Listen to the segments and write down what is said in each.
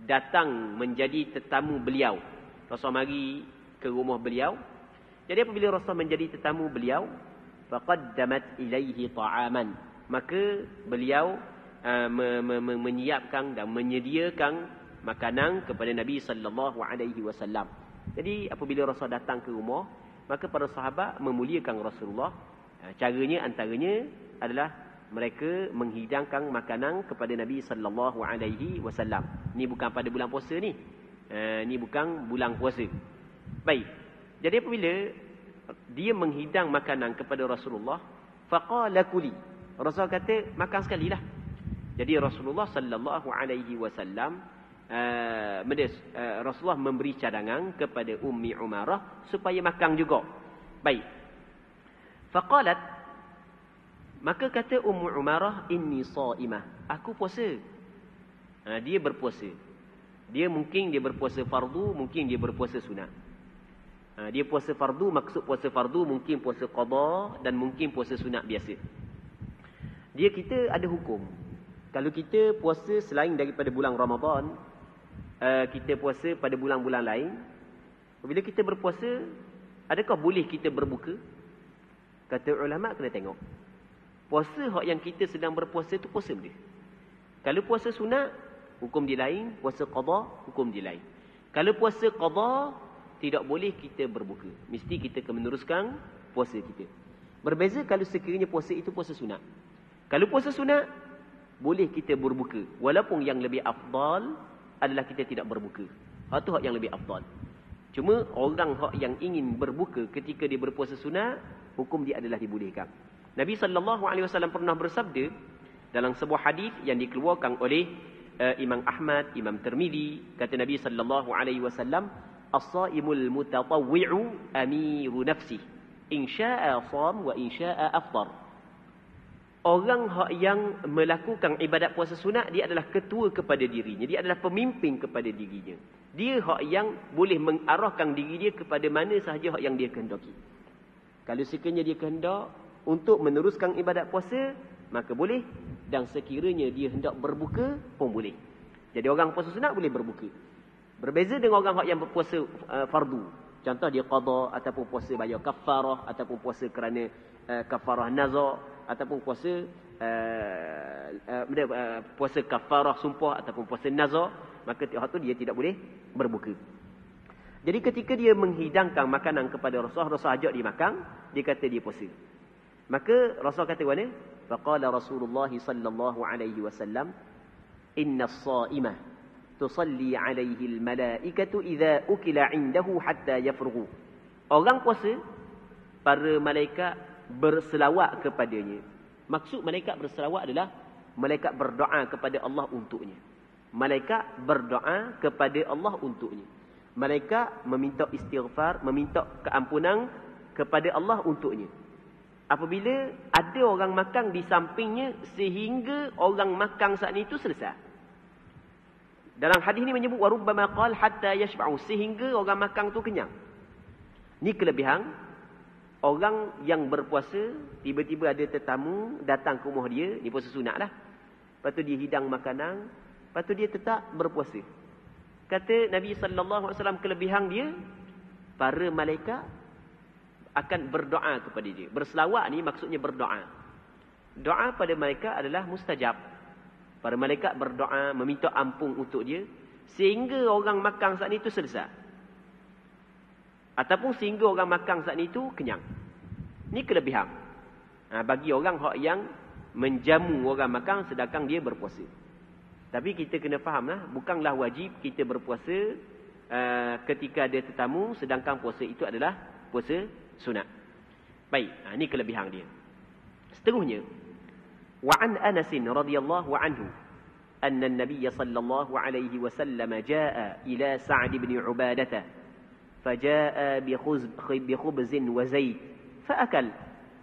datang menjadi tetamu beliau. Rasul mari ke rumah beliau. Jadi apabila Rasul menjadi tetamu beliau, faqaddamat ilaihi ta'aman, maka beliau menyiapkan dan menyediakan makanan kepada Nabi sallallahu alaihi wasallam. Jadi apabila Rasul datang ke rumah, maka para sahabat memuliakan Rasulullah. Caranya antaranya adalah mereka menghidangkan makanan kepada Nabi sallallahu alaihi wasallam. Ni bukan pada bulan puasa ni. Ni bukan bulan puasa. Baik. Jadi apabila dia menghidang makanan kepada Rasulullah, faqala kuli. Rasul kata makan sekali lah. Jadi Rasulullah sallallahu alaihi wasallam Rasulullah memberi cadangan kepada Ummi Umarah supaya makan juga. Baik. Faqalat, maka kata Ummu Umarah, inni shaimah, aku puasa. Dia berpuasa. Dia berpuasa fardu, mungkin dia berpuasa sunat. Dia puasa fardu, maksud puasa fardu mungkin puasa qada dan mungkin puasa sunat biasa. Kita ada hukum. Kalau kita puasa selain daripada bulan Ramadan, kita puasa pada bulan-bulan lain, bila kita berpuasa, adakah boleh kita berbuka? Kata ulama, kena tengok. Puasa hak yang kita sedang berpuasa tu puasa dia. Kalau puasa sunat, hukum dia lain. Puasa qada, hukum dia lain. Kalau puasa qada, tidak boleh kita berbuka. Mesti kita akan meneruskan puasa kita. Berbeza kalau sekiranya puasa itu puasa sunat. Kalau puasa sunat, boleh kita berbuka. Walaupun yang lebih afdal adalah kita tidak berbuka. Hak tu hak yang lebih afdal. Cuma orang hak yang ingin berbuka ketika dia berpuasa sunat, hukum dia adalah dibolehkan. Nabi SAW pernah bersabda dalam sebuah hadis yang dikeluarkan oleh Imam Ahmad, Imam Tirmizi, kata Nabi SAW, as-saimul mutatawwi'u amiru nafsih, in syaa'a sham wa in syaa'a afṭar. Orang yang melakukan ibadat puasa sunat, dia adalah ketua kepada dirinya, dia adalah pemimpin kepada dirinya. Dia hak yang boleh mengarahkan diri dia kepada mana sahaja hak yang dia kehendaki. Kalau sekiranya dia kehendak untuk meneruskan ibadat puasa, maka boleh. Dan sekiranya dia hendak berbuka pun boleh. Jadi orang puasa sunat boleh berbuka. Berbeza dengan orang yang berpuasa fardu. Contoh dia qada, ataupun puasa bayar kafarah, ataupun puasa kerana kafarah nazar, ataupun puasa puasa kafarah sumpah, ataupun puasa nazar, maka hak tu dia tidak boleh berbuka. Jadi ketika dia menghidangkan makanan kepada Rasul ajak dia makan, dia kata dia puasa. Maka Rasul kata mana? Faqala Rasulullah sallallahu alaihi wasallam, inna as-saimah tusalli alaihi al-malaikatu idza ukila indahu hatta yafrughu. Orang puasa, para malaikat berselawat kepadanya. Maksud malaikat berselawat adalah malaikat berdoa kepada Allah untuknya. Malaikat berdoa kepada Allah untuknya. Malaikat meminta istighfar, meminta keampunan kepada Allah untuknya. Apabila ada orang makan di sampingnya sehingga orang makan saat itu selesai. Dalam hadis ini menyebut warubbama qala hatta yashba'u, sehingga orang makan tu kenyang. Ni kelebihan orang yang berpuasa, tiba-tiba ada tetamu datang ke rumah dia, ni puasa sunat lah. Lepas tu dia hidang makanan, lepas tu dia tetap berpuasa. Kata Nabi SAW, kelebihan dia, para malaikat akan berdoa kepada dia. Berselawat ni maksudnya berdoa. Doa pada malaikat adalah mustajab. Para malaikat berdoa, meminta ampun untuk dia, sehingga orang makan saat itu selesai. Ataupun sehingga orang makan saat itu kenyang. Ni kelebihan. Bagi orang yang menjamu orang makan sedangkan dia berpuasa. Tapi kita kena fahamlah, bukanlah wajib kita berpuasa ketika ada tetamu, sedangkan puasa itu adalah puasa sunat. Baik, ini kelebihan dia. Seterusnya, wa an Anas radhiyallahu anhu anna an-nabiy sallallahu alaihi wasallam jaa ila Sa'd bin Ubadah فجاء بخبز وزيت فأكل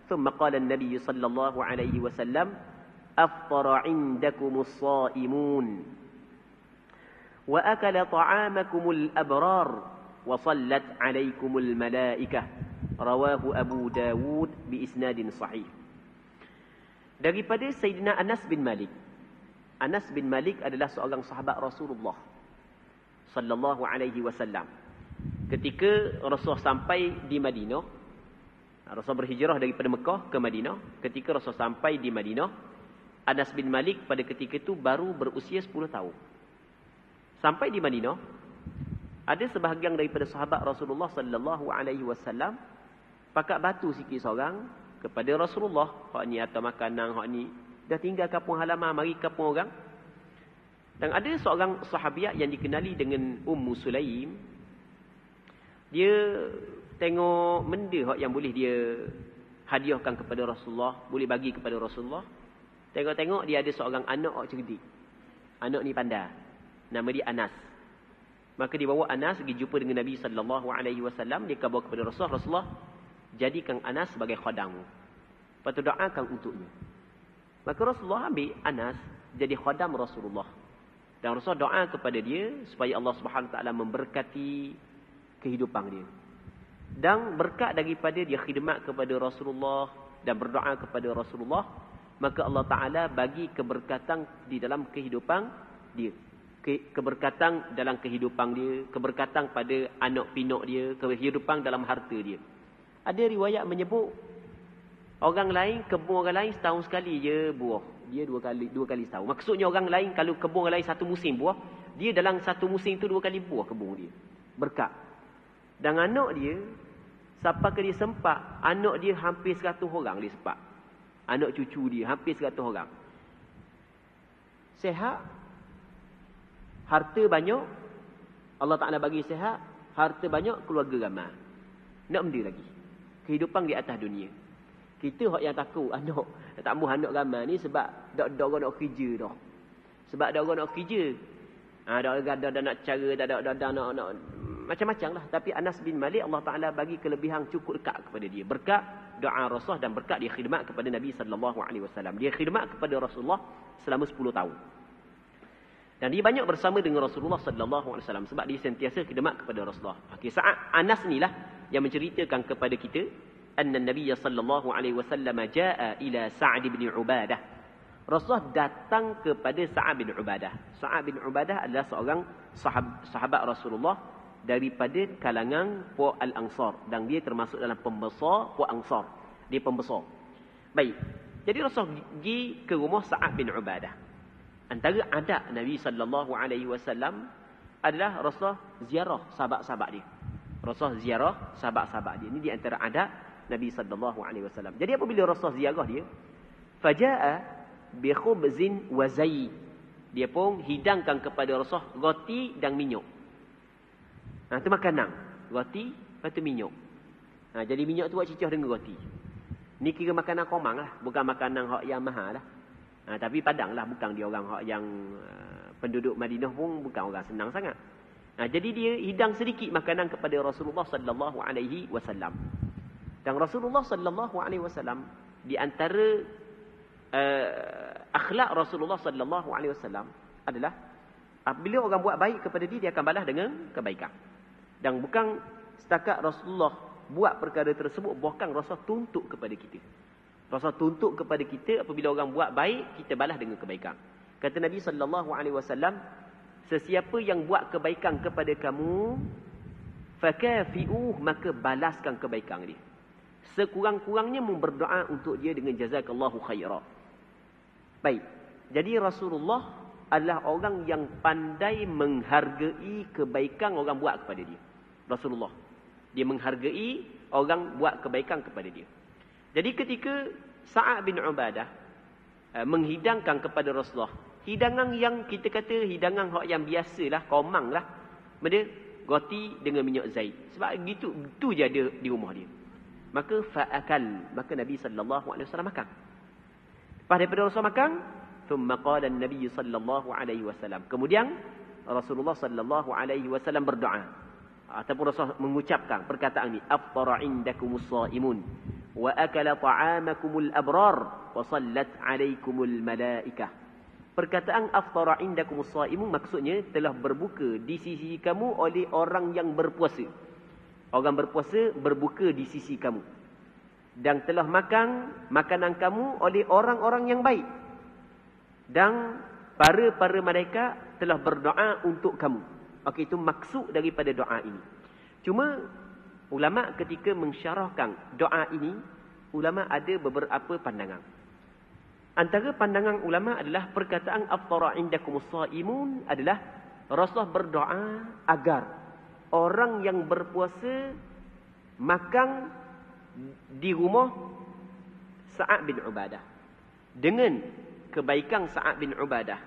ثم قال النبي صلى الله عليه وسلم أفطر عندكم الصائمون وأكل طعامكم الأبرار وصلت عليكم الملائكة رواه أبو داود بإسناد صحيح. Daripada Sayyidina Anas bin Malik. Anas bin Malik adalah seorang sahabat Rasulullah. sallallahu alaihi wasallam. Ketika Rasul sampai di Madinah, Rasul berhijrah daripada Mekah ke Madinah. Ketika Rasul sampai di Madinah, Anas bin Malik pada ketika itu baru berusia 10 tahun. Sampai di Madinah, ada sebahagian daripada sahabat Rasulullah sallallahu alaihi wasallam pakat batu sikit seorang kepada Rasulullah, hak ni atau makanan, hak ni dah tinggal kampung halaman, mari kampung orang. Dan ada seorang sahabiat yang dikenali dengan Ummu Sulaim. Dia tengok benda hak yang boleh dia hadiahkan kepada Rasulullah, boleh bagi kepada Rasulullah. Tengok-tengok dia ada seorang anak hak cerdik. Anak ni pandai. Nama dia Anas. Maka dia bawa Anas pergi jumpa dengan Nabi sallallahu alaihi wasallam. Dia khabar kepada Rasulullah, jadikan Anas sebagai khadammu. Lepas tu doakan untuknya. Maka Rasulullah ambil Anas jadi khadam Rasulullah. Dan Rasulullah doa kepada dia supaya Allah Subhanahu Wa Taala memberkati kehidupan dia. Dan berkat daripada dia khidmat kepada Rasulullah dan berdoa kepada Rasulullah, maka Allah Ta'ala bagi keberkatan di dalam kehidupan dia. Keberkatan dalam kehidupan dia, keberkatan pada anak pinak dia, kehidupan dalam harta dia. Ada riwayat menyebut orang lain, kebun orang lain setahun sekali je buah. Dia dua kali setahun. Maksudnya orang lain kalau kebun orang lain satu musim buah, dia dalam satu musim tu 2 kali buah kebun dia. Berkat. Dan anak dia, siapa ke dia sempat, anak dia hampir 100 orang dia sempat. Anak cucu dia hampir 100 orang. Sehat, harta banyak, Allah Ta'ala bagi sehat, harta banyak, keluarga ramai. Nak benda lagi. Kehidupan di atas dunia. Kita hak yang takut anak, tak mahu anak ramai ni sebab dak orang nak kerja dah. Sebab dak orang nak kerja. Dak nak cara, dak nak macam-macam lah. Tapi Anas bin Malik, Allah Ta'ala bagi kelebihan cukup dekat kepada dia. Berkat doa Rasul dan berkat dia khidmat kepada Nabi sallallahu alaihi wasallam. Dia khidmat kepada Rasulullah selama 10 tahun. Dan dia banyak bersama dengan Rasulullah sallallahu alaihi wasallam sebab dia sentiasa khidmat kepada Rasulullah. Kisah Anas inilah yang menceritakan kepada kita anna Nabi sallallahu alaihi wasallam jaa ila Sa'd bin Ubadah. Rasulullah datang kepada Sa'd bin Ubadah. Sa'd bin Ubadah adalah seorang sahabat Rasulullah daripada kalangan puak Al-Ansar, dan dia termasuk dalam pembesar puak Ansar. Dia pembesar. Baik. Jadi Rasul pergi ke rumah Sa'd bin Ubadah. Antara adab Nabi sallallahu alaihi wasallam adalah Rasul ziarah sahabat-sahabat dia. Rasul ziarah sahabat-sahabat dia. Ini di antara adab Nabi sallallahu alaihi wasallam. Jadi apabila Rasul ziarah dia, fajaa bi khubzin wa zayt. Dia pun hidangkan kepada Rasul roti dan minyak. Itu makanan. Roti, lepas tu minyak. Jadi minyak tu buat cicah dengan roti. Ni kira makanan komang lah. Bukan makanan hak yang mahal lah. Tapi padang lah. Bukan dia orang hak yang penduduk Madinah pun bukan orang senang sangat. Jadi dia hidang sedikit makanan kepada Rasulullah sallallahu alaihi wasallam. Dan Rasulullah sallallahu alaihi wasallam di antara akhlak Rasulullah sallallahu alaihi wasallam adalah apabila orang buat baik kepada dia, dia akan balas dengan kebaikan. Dan bukan setakat Rasulullah buat perkara tersebut, bahkan Rasul tuntut kepada kita. Rasul tuntut kepada kita apabila orang buat baik, kita balas dengan kebaikan. Kata Nabi sallallahu alaihi wasallam, sesiapa yang buat kebaikan kepada kamu, fakafi'uh, maka balaskan kebaikan dia. Sekurang-kurangnya berdoa untuk dia dengan jazakallahu khaira. Baik. Jadi Rasulullah adalah orang yang pandai menghargai kebaikan orang buat kepada dia. Rasulullah, dia menghargai orang buat kebaikan kepada dia. Jadi ketika Sa'd bin Ubadah menghidangkan kepada Rasulullah, hidangan yang kita kata hidangan yang biasalah, komang lah, benda roti dengan minyak zait. Sebab gitu tu je ada di rumah dia. Maka fa'akal, maka Nabi sallallahu alaihi wasallam makan. Lepas daripada Rasul makan, thumma qala an-nabi sallallahu alaihi wasallam. Kemudian Rasulullah sallallahu alaihi wasallam berdoa ataupun Rasul mengucapkan perkataan ini, aftara indakumus shaimun wa akala ta'amakumul abrar wa sallat alaikumul malaikah. Perkataan aftara indakumus shaimun maksudnya telah berbuka di sisi kamu oleh orang yang berpuasa. Orang berpuasa berbuka di sisi kamu. Dan telah makan makanan kamu oleh orang-orang yang baik. Dan para malaikat telah berdoa untuk kamu. Okey, itu maksud daripada doa ini. Cuma ulama ketika mensyarahkan doa ini, ulama ada beberapa pandangan. Antara pandangan ulama adalah perkataan aftara indakumus shaimun adalah Rasulullah berdoa agar orang yang berpuasa makan di rumah Sa'ad bin Ubadah. Dengan kebaikan Sa'ad bin Ubadah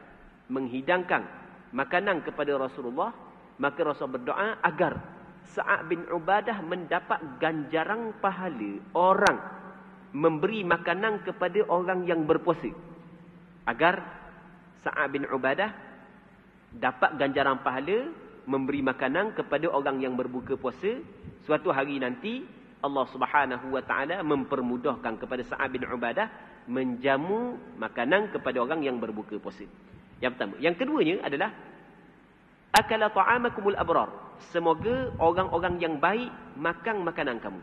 menghidangkan makanan kepada Rasulullah, maka Rasul berdoa agar Sa'ad bin Ubadah mendapat ganjaran pahala orang memberi makanan kepada orang yang berpuasa. Agar Sa'ad bin Ubadah dapat ganjaran pahala memberi makanan kepada orang yang berbuka puasa. Suatu hari nanti Allah Subhanahu wa taala mempermudahkan kepada Sa'ad bin Ubadah menjamu makanan kepada orang yang berbuka puasa. Yang pertama. Yang keduanya adalah akala ta'amakumul abrar. Semoga orang-orang yang baik makan makanan kamu.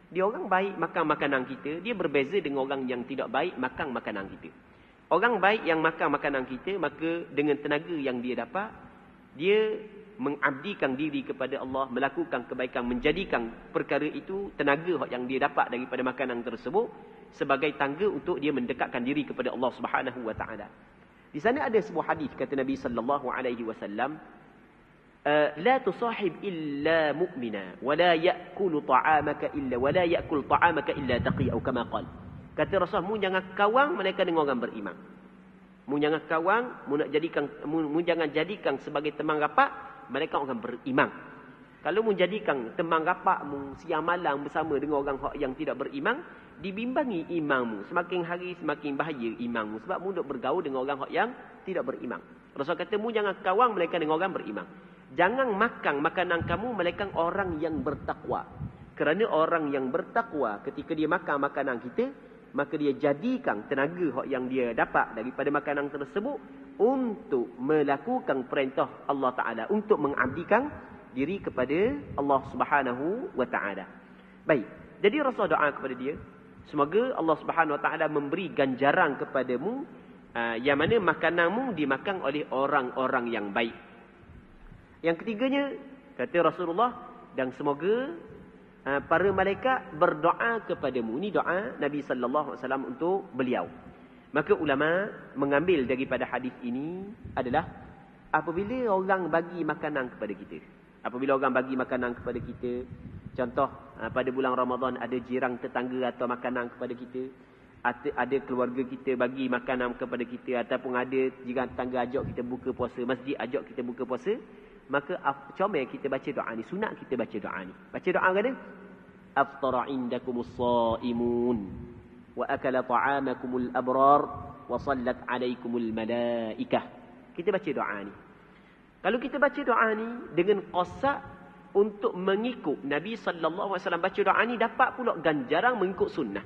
Dia orang baik makan makanan kita, dia berbeza dengan orang yang tidak baik makan makanan kita. Orang baik yang makan makanan kita, maka dengan tenaga yang dia dapat, dia mengabdikan diri kepada Allah, melakukan kebaikan, menjadikan perkara itu, tenaga yang dia dapat daripada makanan tersebut sebagai tangga untuk dia mendekatkan diri kepada Allah Subhanahu wa taala. Di sana ada sebuah hadis kata Nabi sallallahu alaihi wasallam, la tusahib illa mu'mina wa la ya'kulu ta'amaka illa wa la ya'kul ta'amaka illa taqi atau kama qala. Kata Rasul, mu jangan kawan mereka dengan orang beriman. Mu jangan kawan, mu jangan jadikan sebagai teman rapat mereka orang beriman. Kalau mu jadikan teman rapat mu siang malam bersama dengan orang yang tidak beriman, dibimbangi imanmu. Semakin hari semakin bahaya imanmu. Sebab mu duk bergaul dengan orang yang tidak beriman. Rasul kata, mu jangan kawan mereka dengan orang beriman. Jangan makan makanan kamu melainkan orang yang bertakwa. Kerana orang yang bertakwa ketika dia makan makanan kita, maka dia jadikan tenaga yang dia dapat daripada makanan tersebut untuk melakukan perintah Allah Ta'ala, untuk mengabdikan diri kepada Allah Subhanahu wa Ta'ala. Baik, jadi Rasul doa kepada dia, semoga Allah Subhanahu wa Ta'ala memberi ganjaran kepadamu, yang mana makananmu dimakan oleh orang-orang yang baik. Yang ketiganya, kata Rasulullah, dan semoga para malaikat berdoa kepadamu. Ini doa Nabi sallallahu alaihi wasallam untuk beliau. Maka ulama mengambil daripada hadis ini adalah apabila orang bagi makanan kepada kita. Apabila orang bagi makanan kepada kita, contoh pada bulan Ramadan ada jiran tetangga atau makanan kepada kita, ada keluarga kita bagi makanan kepada kita, ataupun ada jiran tetangga ajak kita buka puasa, masjid ajak kita buka puasa, maka comel kita baca doa ni, sunat kita baca doa ni. Baca doa kata, aftara indakumus shaimun wa akala ta'amakumul abrar wa sallat alaikumul malaikah. Kita baca doa ni. Kalau kita baca doa ni dengan qasad untuk mengikut Nabi sallallahu alaihi wasallam baca doa ni, dapat pula ganjaran mengikut sunnah.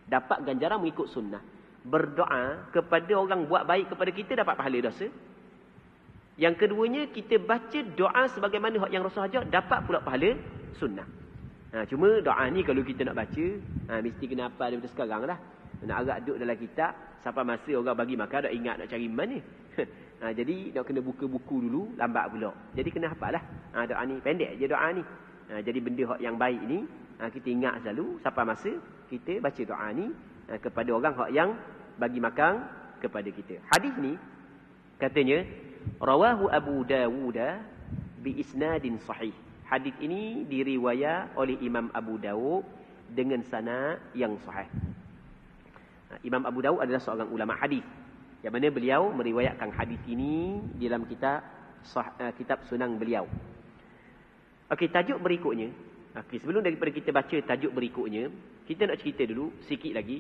Dapat ganjaran mengikut sunnah. Berdoa kepada orang buat baik kepada kita dapat pahala dosa. Yang keduanya, kita baca doa sebagaimana yang Rasul ajar, dapat pula pahala sunnah. Cuma doa ni kalau kita nak baca, mesti kena hafal daripada sekarang lah. Nak agak duduk dalam kitab, sampai masa orang bagi makan, nak ingat nak cari mana. Jadi nak kena buka buku dulu, lambat pula. Jadi kena hafal lah. Doa ni, pendek je doa ni. Jadi benda yang baik ni, kita ingat selalu, sampai masa kita baca doa ni kepada orang yang bagi makan kepada kita. Hadis ni, katanya, rawahu Abu Dawud bi isnadin sahih. Hadis ini diriwayat oleh Imam Abu Dawud dengan sanad yang sahih. Imam Abu Dawud adalah seorang ulama hadis, yang mana beliau meriwayatkan hadis ini dalam kitab Sunan beliau. Okey, tajuk berikutnya. Okey, sebelum daripada kita baca tajuk berikutnya, kita nak cerita dulu sikit lagi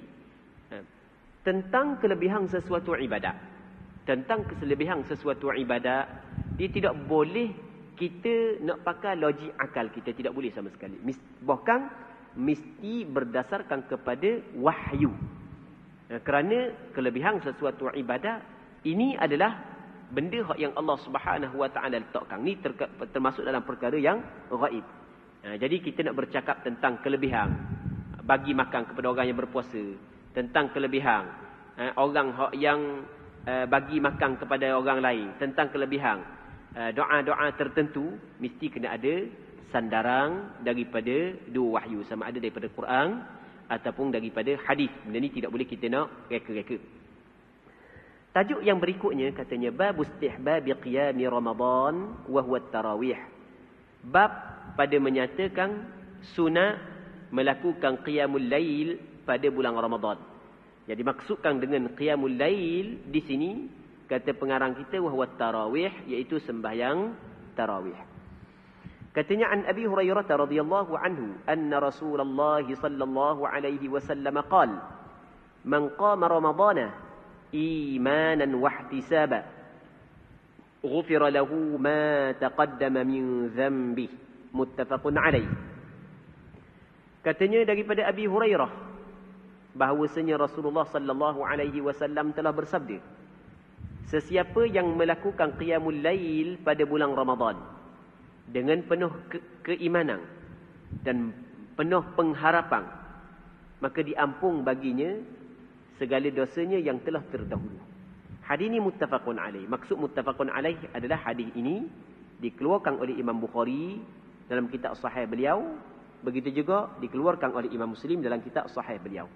tentang kelebihan sesuatu ibadat. Tentang kelebihan sesuatu ibadat, dia tidak boleh kita nak pakai logik akal kita, tidak boleh sama sekali. Bahkan mesti berdasarkan kepada wahyu. Kerana kelebihan sesuatu ibadat ini adalah benda yang Allah Subhanahu wa taala letakkan. Ini termasuk dalam perkara yang ghaib. Jadi kita nak bercakap tentang kelebihan bagi makan kepada orang yang berpuasa, tentang kelebihan orang yang bagi makan kepada orang lain, tentang kelebihan doa-doa tertentu mesti kena ada sandaran daripada dua wahyu, sama ada daripada Quran ataupun daripada hadis. Benda ni tidak boleh kita nak reka-reka. Tajuk yang berikutnya katanya bab istihbab qiyam Ramadan wa huwa tarawih. Bab pada menyatakan sunat melakukan qiyamul lail pada bulan Ramadan. Jadi maksudkan dengan qiyamul lail di sini kata pengarang kita wa huwa tarawih, iaitu sembahyang tarawih. Katanya an Abi Hurairah radhiyallahu anhu anna Rasulullah sallallahu alaihi wasallam qala man qama Ramadana imanan wa ihtisaba ghufira lahu ma taqaddama min dhanbi muttafaqun alaih. Katanya daripada Abi Hurairah bahawasanya Rasulullah sallallahu alaihi wasallam telah bersabda, sesiapa yang melakukan qiyamul lail pada bulan Ramadan dengan penuh keimanan dan penuh pengharapan, maka diampun baginya segala dosanya yang telah terdahulu. Hadis ini muttafaqun alaih. Maksud muttafaqun alaih adalah hadis ini dikeluarkan oleh Imam Bukhari dalam kitab sahih beliau, begitu juga dikeluarkan oleh Imam Muslim dalam kitab sahih beliau.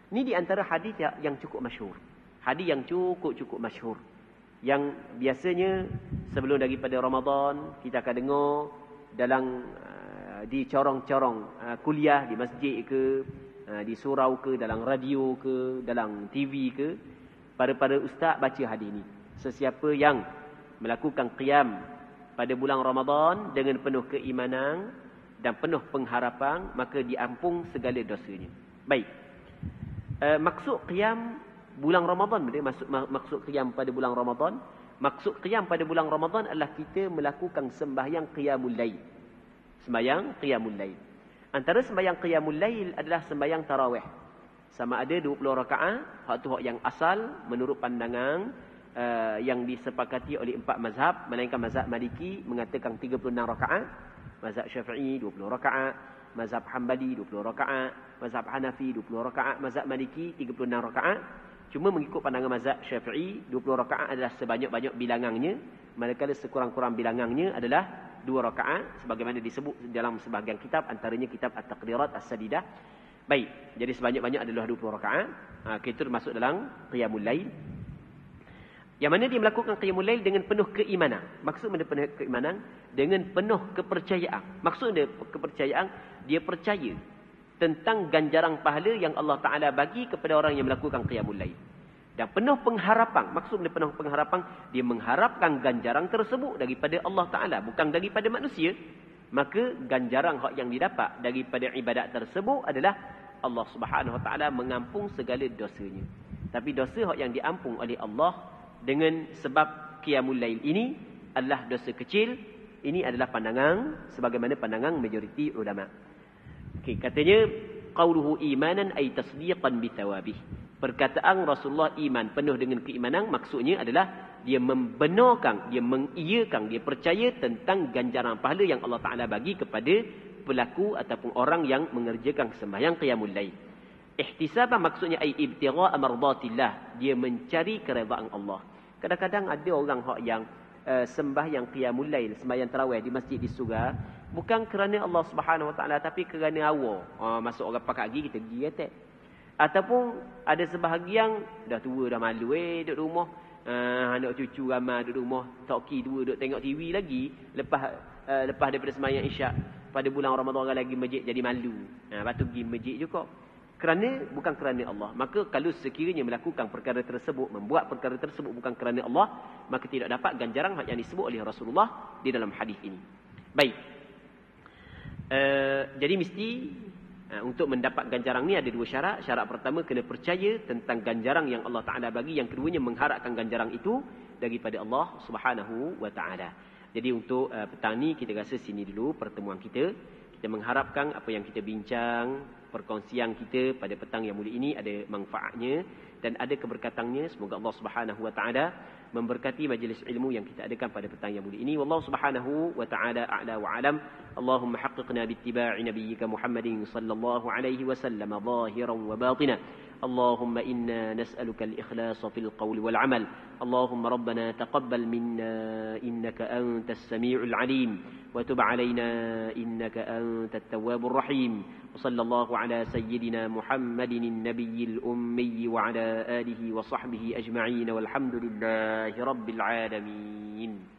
Ini di antara hadis yang cukup masyhur. Hadis yang cukup masyhur, yang biasanya sebelum daripada Ramadan kita akan dengar dalam di corong-corong kuliah di masjid ke, di surau ke, dalam radio ke, dalam TV ke, para ustaz baca hadis ini. Sesiapa yang melakukan qiyam pada bulan Ramadan dengan penuh keimanan dan penuh pengharapan, maka diampun segala dosanya. Baik. Maksud qiyam bulan Ramadan, maksud qiyam pada bulan Ramadan, maksud qiyam pada bulan Ramadan adalah kita melakukan sembahyang qiyamul lail. Sembahyang qiyamul lail. Antara sembahyang qiyamul lail adalah sembahyang tarawih. Sama ada 20 rakaat, hak tu hak yang asal menurut pandangan yang disepakati oleh 4 mazhab, melainkan mazhab Maliki mengatakan 36 rakaat, mazhab Syafi'i 20 rakaat, mazhab Hanbali 20 rakaat, mazhab Hanafi 20 rakaat, mazhab Maliki 36 rakaat. Cuma mengikut pandangan mazhab Syafi'i, 20 rakaat adalah sebanyak-banyak bilangannya, manakala sekurang-kurang bilangannya adalah 2 rakaat sebagaimana disebut dalam sebahagian kitab, antaranya kitab At-Taqdirat As-Sadidah. Baik, jadi sebanyak-banyak adalah 20 rakaat. Itu termasuk dalam qiyamul lail. Yang mana dia melakukan qiyamul lail dengan penuh keimanan. Maksud penuh keimanan dengan penuh kepercayaan. Maksud dia kepercayaan, dia percaya tentang ganjaran pahala yang Allah Ta'ala bagi kepada orang yang melakukan qiyamul lail. Dan penuh pengharapan. Maksud dia penuh pengharapan, dia mengharapkan ganjaran tersebut daripada Allah Ta'ala, bukan daripada manusia. Maka ganjaran hak yang didapat daripada ibadat tersebut adalah Allah Subhanahu Wa Ta'ala mengampun segala dosanya. Tapi dosa hak yang diampun oleh Allah dengan sebab qiyamul lail ini adalah dosa kecil. Ini adalah pandangan sebagaimana pandangan majoriti ulama. Okey, katanya qauluhu imanan ay tasdiqan bi thawabih. Perkataan Rasulullah iman penuh dengan keimanan, maksudnya adalah dia membenarkan, dia mengiyakan, dia percaya tentang ganjaran pahala yang Allah Ta'ala bagi kepada pelaku ataupun orang yang mengerjakan sembahyang qiyamul lail. Ihtisaban maksudnya ay ibtigha' mardatillah, dia mencari keredaan Allah. Kadang-kadang ada orang hak yang sembahyang qiyamul lail, sembahyang tarawih di masjid di surga, bukan kerana Allah Subhanahu Wa Ta'ala, tapi kerana awak. Masuk orang pakai gigi, kita gigi atas. Ataupun ada sebahagian dah tua, dah malu duduk rumah, anak cucu ramai duduk rumah, toki dua duduk tengok TV lagi, lepas daripada sembahyang isyak pada bulan Ramadan orang lagi masjid jadi malu. Lepas tu pergi masjid juga. Bukan kerana Allah. Maka kalau sekiranya melakukan perkara tersebut, membuat perkara tersebut bukan kerana Allah, maka tidak dapat ganjaran yang disebut oleh Rasulullah di dalam hadis ini. Baik. Jadi mesti untuk mendapat ganjaran ni ada 2 syarat. Syarat pertama, kena percaya tentang ganjaran yang Allah Ta'ala bagi. Yang keduanya, mengharapkan ganjaran itu daripada Allah Subhanahu Wa Ta'ala. Jadi untuk petang ni kita rasa sini dulu pertemuan kita. Kita mengharapkan apa yang kita bincang, perkongsian kita pada petang yang mulia ini ada manfaatnya dan ada keberkatannya. Semoga Allah Subhanahu Wa Ta'ala memberkati majlis ilmu yang kita adakan pada petang yang mulia ini. Wallahu Subhanahu Wa Ta'ala a'la wa alam. Allahumma haqqiqna bittiba'i nabiyyika Muhammadin sallallahu alaihi wasallam zahiran wa batina. اللهم إنا نسألك الإخلاص في القول والعمل. اللهم ربنا تقبل منا إنك أنت السميع العليم وتب علينا إنك أنت التواب الرحيم. وصلى الله على سيدنا محمد النبي الأمي وعلى آله وصحبه أجمعين والحمد لله رب العالمين.